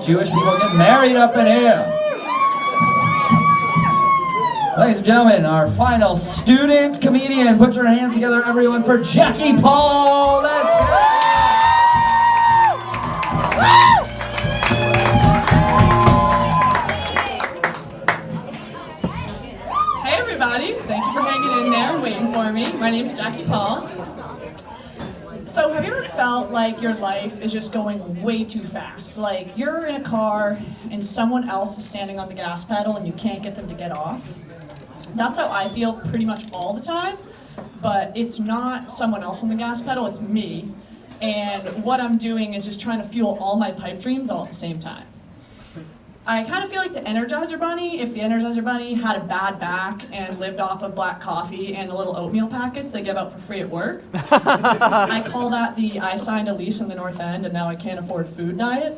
Jewish people get married up in here. Ladies and gentlemen, our final student comedian. Put your hands together, everyone, for Jackie Paul. Let's go! Hey everybody, thank you for hanging in there and waiting for me. My name's Jackie Paul. So have you ever felt like your life is just going way too fast? Like you're in a car and someone else is standing on the gas pedal and you can't get them to get off? That's how I feel pretty much all the time, but it's not someone else on the gas pedal, it's me. And what I'm doing is just trying to fuel all my pipe dreams all at the same time. I kind of feel like the Energizer Bunny, if the Energizer Bunny had a bad back and lived off of black coffee and the little oatmeal packets they give out for free at work. I call that the I signed a lease in the North End and now I can't afford food diet.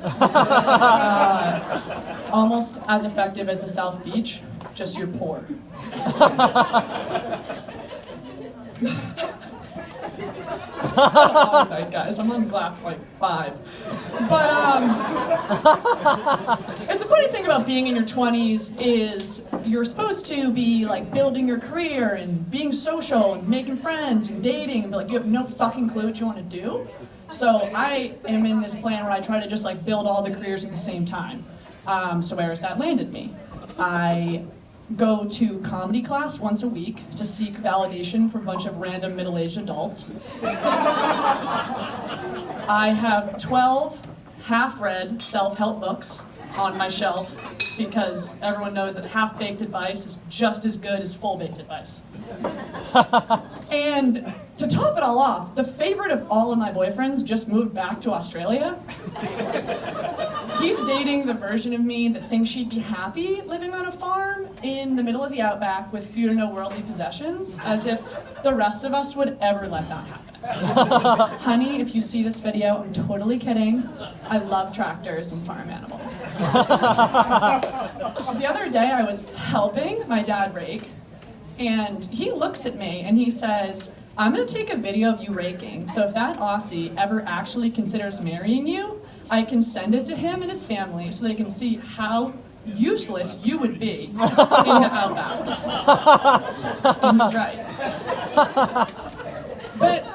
Almost as effective as the South Beach, just you're poor. All night, guys. I'm on glass like 5. But it's a funny thing about being in your 20s is you're supposed to be like building your career and being social and making friends and dating, but like you have no fucking clue what you want to do. So I am in this plan where I try to just like build all the careers at the same time. So where has that landed me? I go to comedy class once a week to seek validation from a bunch of random middle-aged adults. I have 12 half-read self-help books on my shelf because everyone knows that half-baked advice is just as good as full-baked advice. And to top it all off, the favorite of all of my boyfriends just moved back to Australia. He's dating the version of me that thinks she'd be happy living on a farm in the middle of the outback with few to no worldly possessions, as if the rest of us would ever let that happen. Honey, if you see this video, I'm totally kidding. I love tractors and farm animals. The other day I was helping my dad rake, and he looks at me and he says, I'm gonna take a video of you raking, so if that Aussie ever actually considers marrying you, I can send it to him and his family so they can see how useless you would be in the outback. And he's right. But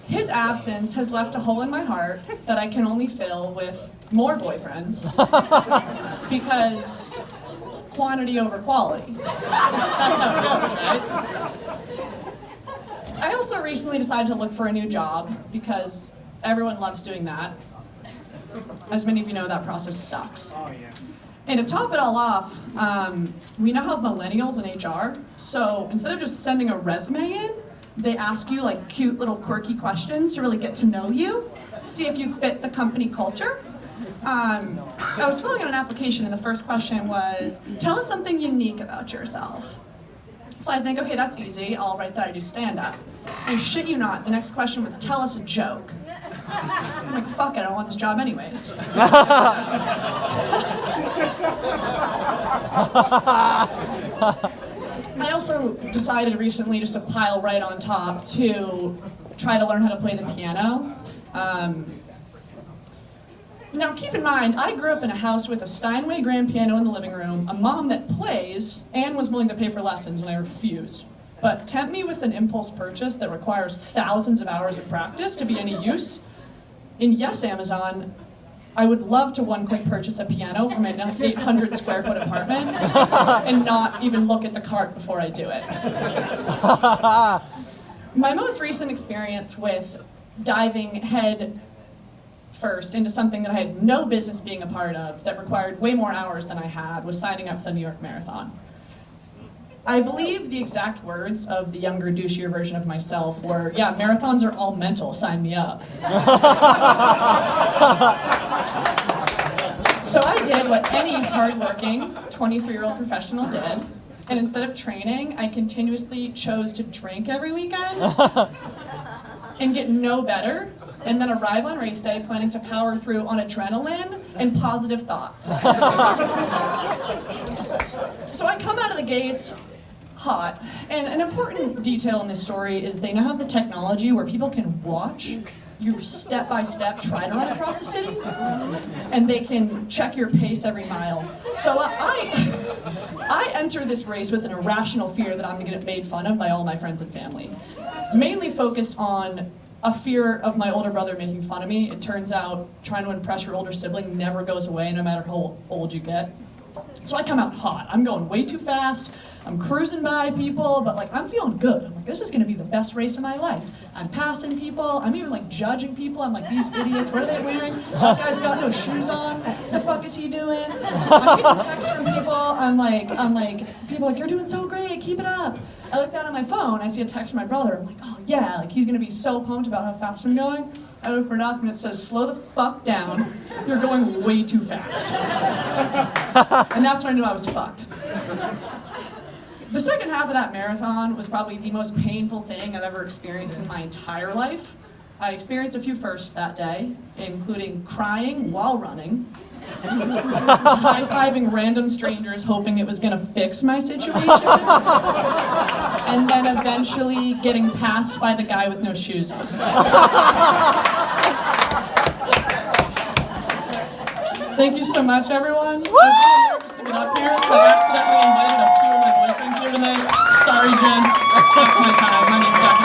his absence has left a hole in my heart that I can only fill with more boyfriends because quantity over quality. That's how it goes, right? I also recently decided to look for a new job because everyone loves doing that. As many of you know, that process sucks. Oh, yeah. And to top it all off, we now have millennials in HR, so instead of just sending a resume in, they ask you like cute little quirky questions to really get to know you, see if you fit the company culture. I was filling out an application and the first question was, tell us something unique about yourself. So I think, okay, that's easy, I'll write that I do stand-up. And shit you not, the next question was, tell us a joke. I'm like, fuck it, I don't want this job anyways. I also decided recently just to pile right on top to try to learn how to play the piano. Now keep in mind, I grew up in a house with a Steinway grand piano in the living room, a mom that plays, and was willing to pay for lessons, and I refused. But tempt me with an impulse purchase that requires thousands of hours of practice to be any use. And yes, Amazon, I would love to one-click purchase a piano from an 800 square foot apartment and not even look at the cart before I do it. My most recent experience with diving head first into something that I had no business being a part of, that required way more hours than I had, was signing up for the New York Marathon. I believe the exact words of the younger, douchier version of myself were, yeah, marathons are all mental, sign me up. So I did what any hardworking 23-year-old professional did, and instead of training, I continuously chose to drink every weekend and get no better, and then arrive on race day planning to power through on adrenaline and positive thoughts. So I come out of the gates hot, and an important detail in this story is they now have the technology where people can watch you step by step try to run across the city, and they can check your pace every mile. So I enter this race with an irrational fear that I'm gonna get made fun of by all my friends and family. Mainly focused on a fear of my older brother making fun of me. It turns out trying to impress your older sibling never goes away no matter how old you get. So I come out hot. I'm going way too fast. I'm cruising by people, but like I'm feeling good. I'm like, this is gonna be the best race of my life. I'm passing people. I'm even like judging people. I'm like, these idiots, what are they wearing? That guy's got no shoes on. What the fuck is he doing? I'm getting texts from people. I'm like, people are like, you're doing so great, keep it up. I look down at my phone, I see a text from my brother. I'm like, oh yeah, like he's gonna be so pumped about how fast I'm going. I open it up and it says, slow the fuck down. You're going way too fast. And that's when I knew I was fucked. The second half of that marathon was probably the most painful thing I've ever experienced in my entire life. I experienced a few firsts that day, including crying while running, high-fiving random strangers hoping it was gonna fix my situation, and then eventually getting passed by the guy with no shoes on. Thank you so much, everyone. I was really nervous to get up here because I accidentally invited a few of my boyfriends here tonight. Sorry, gents. That's my time. My name's Capo.